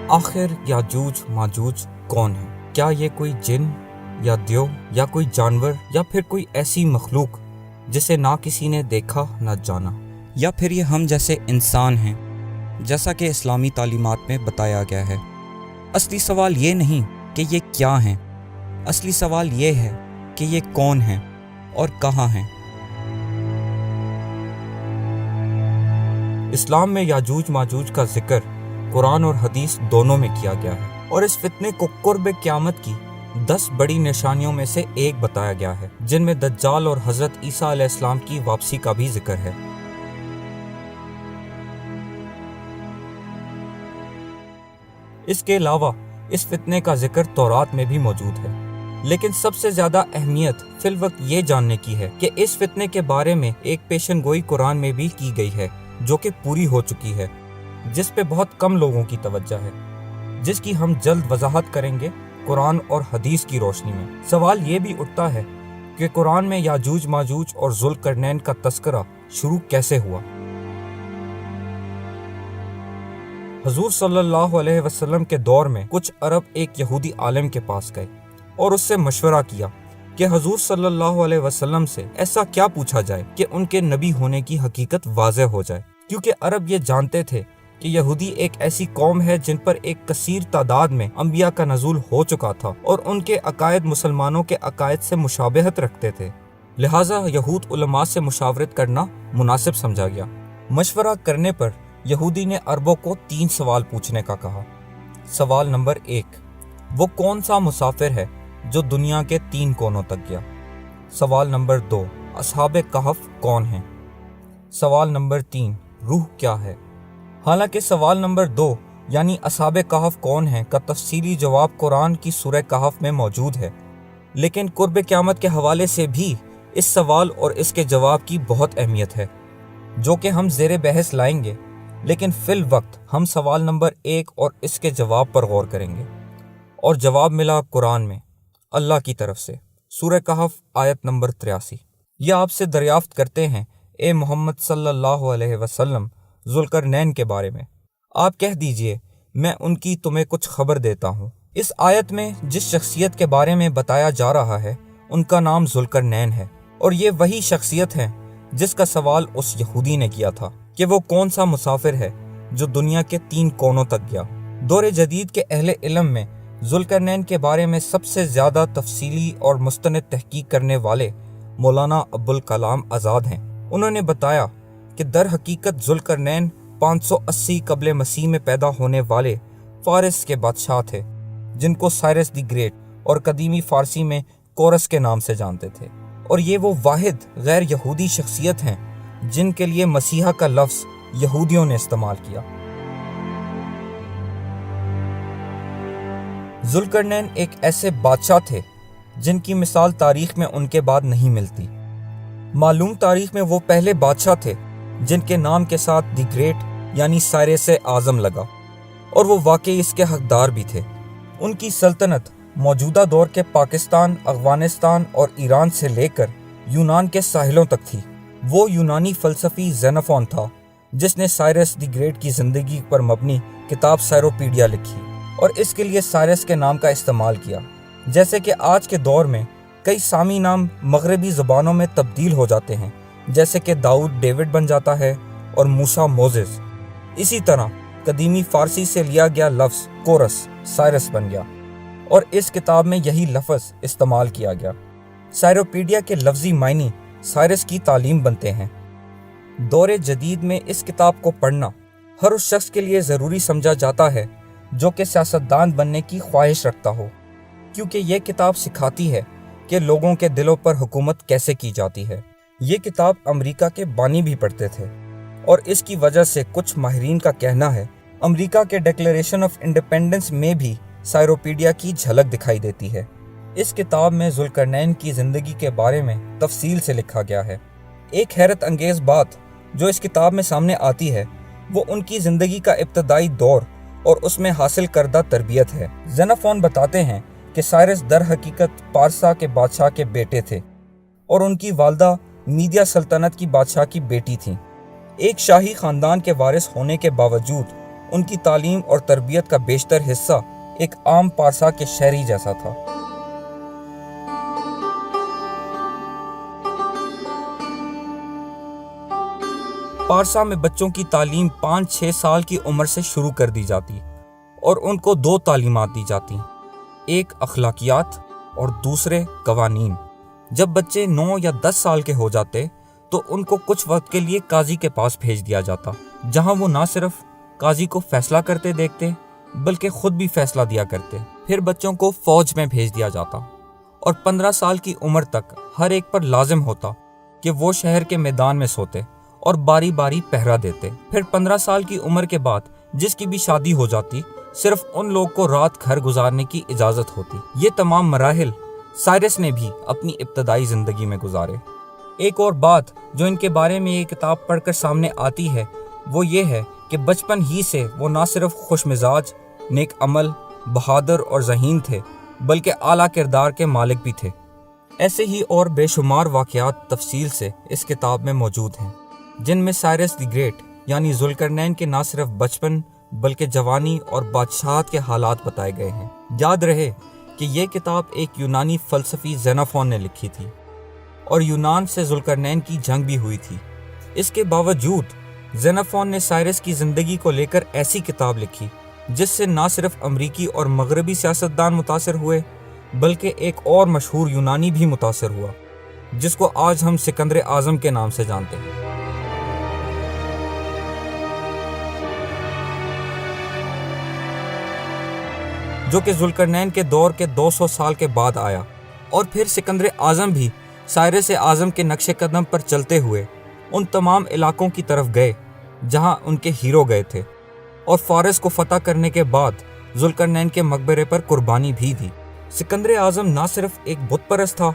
آخر یاجوج ماجوج کون ہے؟ کیا یہ کوئی جن یا دیو یا کوئی جانور یا پھر کوئی ایسی مخلوق جسے نہ کسی نے دیکھا نہ جانا، یا پھر یہ ہم جیسے انسان ہیں جیسا کہ اسلامی تعلیمات میں بتایا گیا ہے؟ اصلی سوال یہ نہیں کہ یہ کیا ہیں، اصلی سوال یہ ہے کہ یہ کون ہیں اور کہاں ہیں۔ اسلام میں یاجوج ماجوج کا ذکر قرآن اور حدیث دونوں میں کیا گیا ہے، اور اس فتنے کو قرب قیامت کی 10 بڑی نشانیوں میں سے ایک بتایا گیا ہے، جن میں دجال اور حضرت عیسیٰ علیہ السلام کی واپسی کا بھی ذکر ہے۔ اس کے علاوہ اس فتنے کا ذکر تورات میں بھی موجود ہے، لیکن سب سے زیادہ اہمیت فی الوقت یہ جاننے کی ہے کہ اس فتنے کے بارے میں ایک پیشن گوئی قرآن میں بھی کی گئی ہے، جو کہ پوری ہو چکی ہے، جس پہ بہت کم لوگوں کی توجہ ہے، جس کی ہم جلد وضاحت کریں گے قرآن اور حدیث کی روشنی میں۔ سوال یہ بھی اٹھتا ہے کہ قرآن میں یاجوج ماجوج اور ذوالقرنین کا تذکرہ شروع کیسے ہوا؟ حضور صلی اللہ علیہ وسلم کے دور میں کچھ عرب ایک یہودی عالم کے پاس گئے اور اس سے مشورہ کیا کہ حضور صلی اللہ علیہ وسلم سے ایسا کیا پوچھا جائے کہ ان کے نبی ہونے کی حقیقت واضح ہو جائے، کیونکہ عرب یہ جانتے تھے کہ یہودی ایک ایسی قوم ہے جن پر ایک کثیر تعداد میں انبیاء کا نزول ہو چکا تھا اور ان کے عقائد مسلمانوں کے عقائد سے مشابہت رکھتے تھے، لہٰذا یہود علماء سے مشاورت کرنا مناسب سمجھا گیا۔ مشورہ کرنے پر یہودی نے عربوں کو 3 سوال پوچھنے کا کہا۔ سوال نمبر 1، وہ کون سا مسافر ہے جو دنیا کے 3 کونوں تک گیا؟ سوال نمبر 2، اصحاب کہف کون ہیں؟ سوال نمبر 3، روح کیا ہے؟ حالانکہ سوال نمبر 2 یعنی اصحاب کہف کون ہیں کا تفصیلی جواب قرآن کی سورہ کہف میں موجود ہے، لیکن قرب قیامت کے حوالے سے بھی اس سوال اور اس کے جواب کی بہت اہمیت ہے، جو کہ ہم زیر بحث لائیں گے، لیکن فی الوقت ہم سوال نمبر 1 اور اس کے جواب پر غور کریں گے۔ اور جواب ملا قرآن میں اللہ کی طرف سے، سورہ کہف آیت نمبر 83۔ یہ آپ سے دریافت کرتے ہیں اے محمد صلی اللہ علیہ وسلم ذوالقرنین کے بارے میں، آپ کہہ دیجئے میں ان کی تمہیں کچھ خبر دیتا ہوں۔ اس آیت میں جس شخصیت کے بارے میں بتایا جا رہا ہے ان کا نام ذوالقرنین ہے، اور یہ وہی شخصیت ہے جس کا سوال اس یہودی نے کیا تھا کہ وہ کون سا مسافر ہے جو دنیا کے 3 کونوں تک گیا۔ دور جدید کے اہل علم میں ذوالقرنین کے بارے میں سب سے زیادہ تفصیلی اور مستند تحقیق کرنے والے مولانا ابوالکلام آزاد ہیں۔ انہوں نے بتایا کہ در حقیقت ذوالقرنین 580 قبل مسیح میں پیدا ہونے والے فارس کے بادشاہ تھے، جن کو سائرس دی گریٹ اور قدیمی فارسی میں کورس کے نام سے جانتے تھے، اور یہ وہ واحد غیر یہودی شخصیت ہیں جن کے لیے مسیحا کا لفظ یہودیوں نے استعمال کیا۔ ذوالقرنین ایک ایسے بادشاہ تھے جن کی مثال تاریخ میں ان کے بعد نہیں ملتی۔ معلوم تاریخ میں وہ پہلے بادشاہ تھے جن کے نام کے ساتھ دی گریٹ یعنی سائرس اعظم لگا، اور وہ واقعی اس کے حقدار بھی تھے۔ ان کی سلطنت موجودہ دور کے پاکستان، افغانستان اور ایران سے لے کر یونان کے ساحلوں تک تھی۔ وہ یونانی فلسفی زینفون تھا جس نے سائرس دی گریٹ کی زندگی پر مبنی کتاب سائروپیڈیا لکھی اور اس کے لیے سائرس کے نام کا استعمال کیا، جیسے کہ آج کے دور میں کئی سامی نام مغربی زبانوں میں تبدیل ہو جاتے ہیں، جیسے کہ داؤد ڈیوڈ بن جاتا ہے اور موسیٰ موزز۔ اسی طرح قدیمی فارسی سے لیا گیا لفظ کورس سائرس بن گیا، اور اس کتاب میں یہی لفظ استعمال کیا گیا۔ سائروپیڈیا کے لفظی معنی سائرس کی تعلیم بنتے ہیں۔ دور جدید میں اس کتاب کو پڑھنا ہر اس شخص کے لیے ضروری سمجھا جاتا ہے جو کہ سیاستدان بننے کی خواہش رکھتا ہو، کیونکہ یہ کتاب سکھاتی ہے کہ لوگوں کے دلوں پر حکومت کیسے کی جاتی ہے۔ یہ کتاب امریکہ کے بانی بھی پڑھتے تھے، اور اس کی وجہ سے کچھ ماہرین کا کہنا ہے امریکہ کے ڈکلیریشن آف انڈیپینڈنس میں بھی سائروپیڈیا کی جھلک دکھائی دیتی ہے۔ اس کتاب میں ذوالقرنین کی زندگی کے بارے میں تفصیل سے لکھا گیا ہے۔ ایک حیرت انگیز بات جو اس کتاب میں سامنے آتی ہے وہ ان کی زندگی کا ابتدائی دور اور اس میں حاصل کردہ تربیت ہے۔ زینفون بتاتے ہیں کہ سائرس در حقیقت پارسا کے بادشاہ کے بیٹے تھے، اور ان کی والدہ میدیا سلطنت کی بادشاہ کی بیٹی تھیں۔ ایک شاہی خاندان کے وارث ہونے کے باوجود ان کی تعلیم اور تربیت کا بیشتر حصہ ایک عام پارسا کے شہری جیسا تھا۔ پارسا میں بچوں کی تعلیم 5-6 سال کی عمر سے شروع کر دی جاتی اور ان کو 2 تعلیمات دی جاتی، ایک اخلاقیات اور دوسرے قوانین۔ جب بچے 9 یا 10 سال کے ہو جاتے تو ان کو کچھ وقت کے لیے قاضی کے پاس بھیج دیا جاتا، جہاں وہ نہ صرف قاضی کو فیصلہ کرتے دیکھتے بلکہ خود بھی فیصلہ دیا کرتے۔ پھر بچوں کو فوج میں بھیج دیا جاتا اور 15 سال کی عمر تک ہر ایک پر لازم ہوتا کہ وہ شہر کے میدان میں سوتے اور باری باری پہرا دیتے۔ پھر 15 سال کی عمر کے بعد جس کی بھی شادی ہو جاتی، صرف ان لوگ کو رات گھر گزارنے کی اجازت ہوتی۔ یہ تمام مراحل سائرس نے بھی اپنی ابتدائی زندگی میں گزارے۔ ایک اور بات جو ان کے بارے میں یہ کتاب پڑھ کر سامنے آتی ہے وہ یہ ہے کہ بچپن ہی سے وہ نہ صرف خوش مزاج، نیک عمل، بہادر اور ذہین تھے بلکہ اعلیٰ کردار کے مالک بھی تھے۔ ایسے ہی اور بے شمار واقعات تفصیل سے اس کتاب میں موجود ہیں، جن میں سائرس دی گریٹ یعنی ذوالقرنین کے نہ صرف بچپن بلکہ جوانی اور بادشاہت کے حالات بتائے گئے ہیں۔ یاد رہے کہ یہ کتاب ایک یونانی فلسفی زینوفون نے لکھی تھی اور یونان سے ذوالقرنین کی جنگ بھی ہوئی تھی۔ اس کے باوجود زینوفون نے سائرس کی زندگی کو لے کر ایسی کتاب لکھی جس سے نہ صرف امریکی اور مغربی سیاستدان متاثر ہوئے بلکہ ایک اور مشہور یونانی بھی متاثر ہوا، جس کو آج ہم سکندر اعظم کے نام سے جانتے ہیں۔ جو کہ ذوالقرنین کے دور کے 200 سال کے بعد آیا، اور پھر سکندر اعظم بھی سائرس اعظم کے نقش قدم پر چلتے ہوئے ان تمام علاقوں کی طرف گئے جہاں ان کے ہیرو گئے تھے، اور فارس کو فتح کرنے کے بعد ذوالقرنین کے مقبرے پر قربانی بھی دی۔ سکندر اعظم نہ صرف ایک بت پرست تھا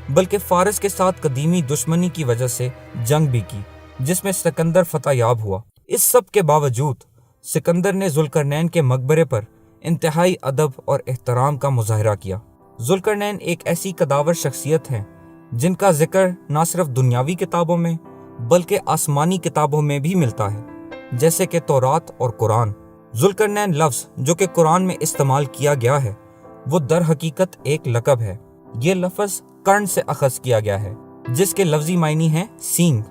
بلکہ فارس کے ساتھ قدیمی دشمنی کی وجہ سے جنگ بھی کی، جس میں سکندر فتح یاب ہوا۔ اس سب کے باوجود سکندر نے ذوالقرنین کے مقبرے پر انتہائی ادب اور احترام کا مظاہرہ کیا۔ ذوالقرنین ایک ایسی قداور شخصیت ہے جن کا ذکر نہ صرف دنیاوی کتابوں میں بلکہ آسمانی کتابوں میں بھی ملتا ہے، جیسے کہ تورات اور قرآن۔ ذوالقرنین لفظ جو کہ قرآن میں استعمال کیا گیا ہے وہ در حقیقت ایک لقب ہے۔ یہ لفظ کرن سے اخذ کیا گیا ہے جس کے لفظی معنی ہیں سینگ،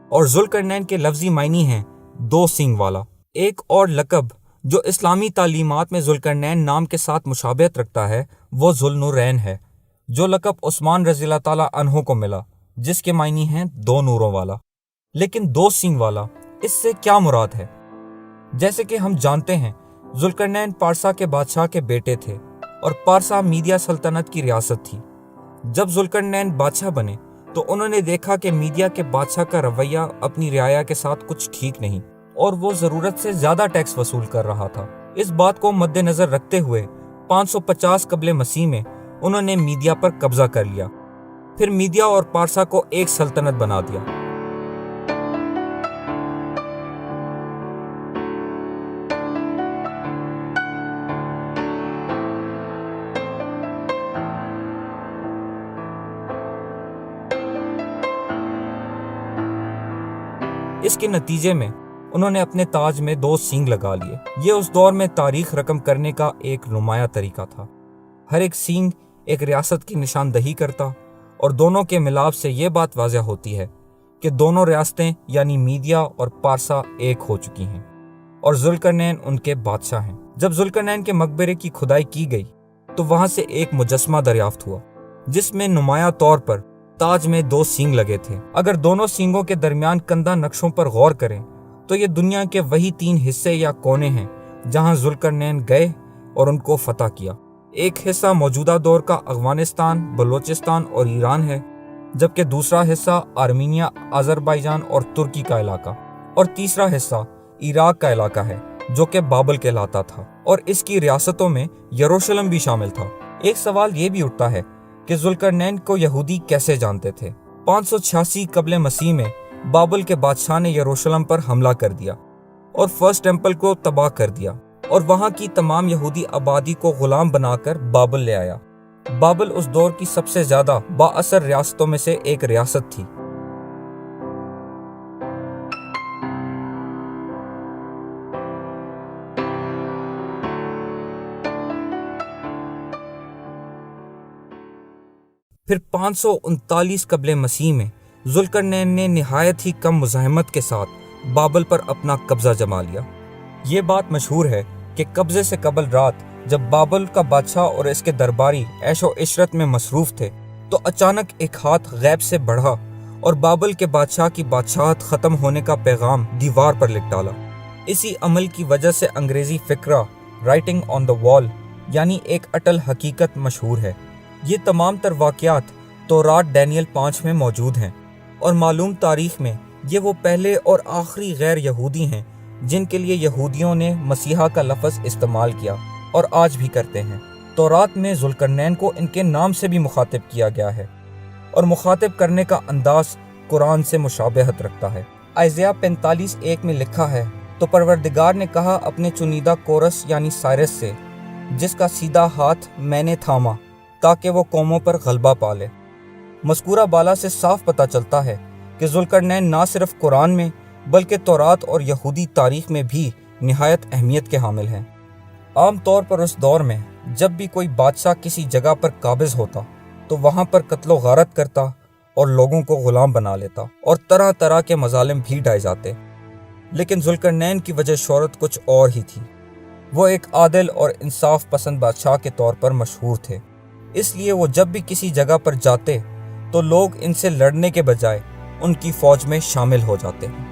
اور ذوالقرنین کے لفظی معنی ہیں 2 سینگ والا۔ ایک اور لقب جو اسلامی تعلیمات میں ذوالقرنین نام کے ساتھ مشابہت رکھتا ہے وہ ذوالنورین ہے، جو لقب عثمان رضی اللہ تعالیٰ عنہ کو ملا، جس کے معنی ہیں 2 نوروں والا۔ لیکن 2 سینگ والا، اس سے کیا مراد ہے؟ جیسے کہ ہم جانتے ہیں ذوالقرنین پارسا کے بادشاہ کے بیٹے تھے اور پارسا میدیا سلطنت کی ریاست تھی۔ جب ذوالقرنین بادشاہ بنے تو انہوں نے دیکھا کہ میدیا کے بادشاہ کا رویہ اپنی رعایا کے ساتھ کچھ ٹھیک نہیں اور وہ ضرورت سے زیادہ ٹیکس وصول کر رہا تھا۔ اس بات کو مد نظر رکھتے ہوئے 550 قبل مسیح میں انہوں نے میدیا پر قبضہ کر لیا، پھر میدیا اور پارسا کو ایک سلطنت بنا دیا۔ اس کے نتیجے میں انہوں نے اپنے تاج میں 2 سینگ لگا لیے۔ یہ اس دور میں تاریخ رقم کرنے کا ایک نمایاں طریقہ تھا۔ ہر ایک سینگ ایک ریاست کی نشاندہی کرتا اور دونوں کے ملاپ سے یہ بات واضح ہوتی ہے کہ دونوں ریاستیں یعنی میدیا اور پارسا ایک ہو چکی ہیں اور ذوالقرنین ان کے بادشاہ ہیں۔ جب ذوالقرنین کے مقبرے کی کھدائی کی گئی تو وہاں سے ایک مجسمہ دریافت ہوا جس میں نمایاں طور پر تاج میں 2 سینگ لگے تھے۔ اگر دونوں سینگوں کے درمیان کندہ نقشوں پر غور کریں تو یہ دنیا کے وہی 3 حصے یا کونے ہیں جہاں ذوالقرنین گئے اور ان کو فتح کیا۔ ایک حصہ موجودہ دور کا افغانستان، بلوچستان اور ایران ہے، جبکہ دوسرا حصہ آرمینیا، آذربائیجان اور ترکی کا علاقہ، اور تیسرا حصہ عراق کا علاقہ ہے جو کہ بابل کہلاتا تھا، اور اس کی ریاستوں میں یروشلم بھی شامل تھا۔ ایک سوال یہ بھی اٹھتا ہے کہ ذوالقرنین کو یہودی کیسے جانتے تھے؟ 586 قبل مسیح میں بابل کے بادشاہ نے یروشلم پر حملہ کر دیا اور فرسٹ ٹیمپل کو تباہ کر دیا اور وہاں کی تمام یہودی آبادی کو غلام بنا کر بابل لے آیا۔ بابل اس دور کی سب سے زیادہ با اثر ریاستوں میں سے ایک ریاست تھی۔ پھر 539 قبل مسیح میں ذوالقرنین نے نہایت ہی کم مزاحمت کے ساتھ بابل پر اپنا قبضہ جما لیا۔ یہ بات مشہور ہے کہ قبضے سے قبل رات جب بابل کا بادشاہ اور اس کے درباری عیش و عشرت میں مصروف تھے تو اچانک ایک ہاتھ غیب سے بڑھا اور بابل کے بادشاہ کی بادشاہت ختم ہونے کا پیغام دیوار پر لکھ ڈالا۔ اسی عمل کی وجہ سے انگریزی فقرہ رائٹنگ آن دا وال یعنی ایک اٹل حقیقت مشہور ہے۔ یہ تمام تر واقعات تورات ڈینیل 5 میں موجود ہیں، اور معلوم تاریخ میں یہ وہ پہلے اور آخری غیر یہودی ہیں جن کے لیے یہودیوں نے مسیحا کا لفظ استعمال کیا اور آج بھی کرتے ہیں۔ تورات میں ذوالقرنین کو ان کے نام سے بھی مخاطب کیا گیا ہے، اور مخاطب کرنے کا انداز قرآن سے مشابہت رکھتا ہے۔ ائزیہ 45:1 میں لکھا ہے، تو پروردگار نے کہا اپنے چنیدہ کورس یعنی سائرس سے، جس کا سیدھا ہاتھ میں نے تھاما تاکہ وہ قوموں پر غلبہ پالے۔ مذکورہ بالا سے صاف پتہ چلتا ہے کہ ذوالقرنین نہ صرف قرآن میں بلکہ تورات اور یہودی تاریخ میں بھی نہایت اہمیت کے حامل ہیں۔ عام طور پر اس دور میں جب بھی کوئی بادشاہ کسی جگہ پر قابض ہوتا تو وہاں پر قتل و غارت کرتا اور لوگوں کو غلام بنا لیتا اور طرح طرح کے مظالم بھی ڈھائے جاتے۔ لیکن ذوالقرنین کی وجہ شہرت کچھ اور ہی تھی۔ وہ ایک عادل اور انصاف پسند بادشاہ کے طور پر مشہور تھے، اس لیے وہ جب بھی کسی جگہ پر جاتے تو لوگ ان سے لڑنے کے بجائے ان کی فوج میں شامل ہو جاتے ہیں۔